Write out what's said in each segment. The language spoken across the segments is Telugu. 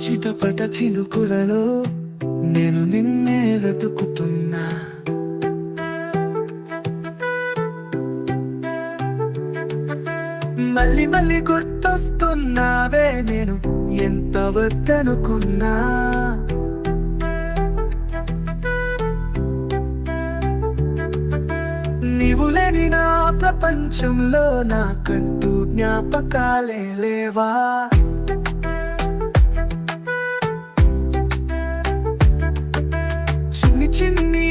చిటపట చినుకులలో నేను నిన్నే వెతుకుతున్నా. మళ్ళీ మళ్ళీ గుర్తొస్తున్నావే నేను ఎంత వద్దనుకున్నా. నీవు లేని నా ప్రపంచంలో నాకంటూ జ్ఞాపకాలే లేవా. చిన్ని చిన్ని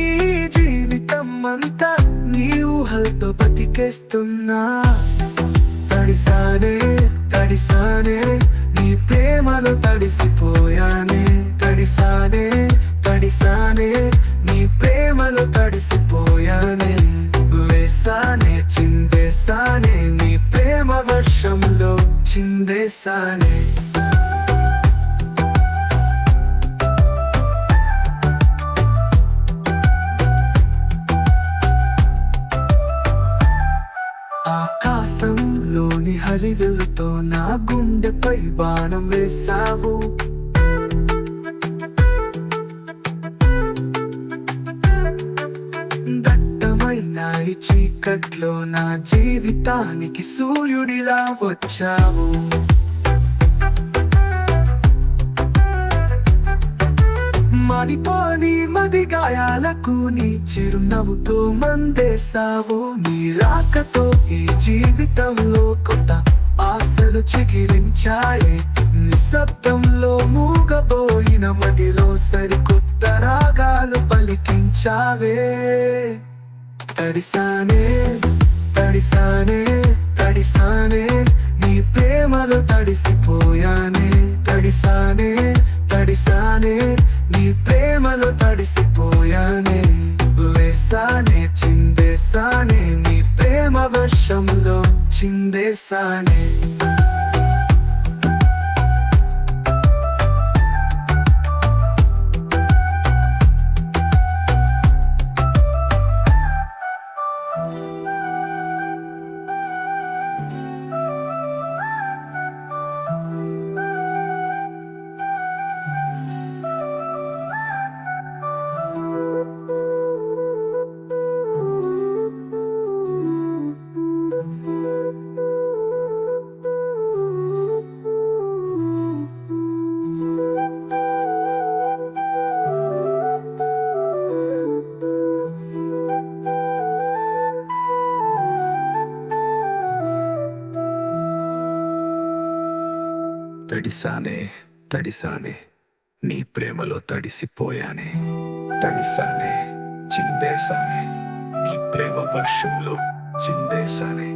జీవితం అంతా నీ ఊహలతో బతికేస్తున్నా. తడిసానే తడిసానే నీ ప్రేమలో తడిసిపోయానే. తడిసానే తడిసానే నీ ప్రేమలో తడిసిపోయానే. వేసానే చిందేసానే నీ ప్రేమ వర్షంలో చిందేసానే. ఆకాశంలోని హరివిల్లుతో నా గుండెపై బాణం వేశావు. దట్టమైన ఈ చీకట్లో నా జీవితానికి సూర్యుడిలా వచ్చావు. మానిపోని మది గాయాలకు నీ చిరునవ్వుతో మందేశావు. నీ రాకతో ఈ జీవితంలో కొత్త ఆశలు చిగిరించాయి. నిశ్శబ్దంలో మూగబోయిన మదిలో సరికొత్త రాగాలు పలికించావే. తడిసానే తడిసానే తడిసానే నీ ప్రేమలో తడిసిపోయానే. తడిసానే తడిసానే నీ ప్రేమలో తడిసిపోయానే. వేసానే చిందేసానే నీ ప్రేమ వర్షంలో చిందేసానే. తడిసానే తడిసానే నీ ప్రేమలో తడిసిపోయానే. తడిసానే చిందేసానే నీ ప్రేమ వర్షంలో చిందేసానే.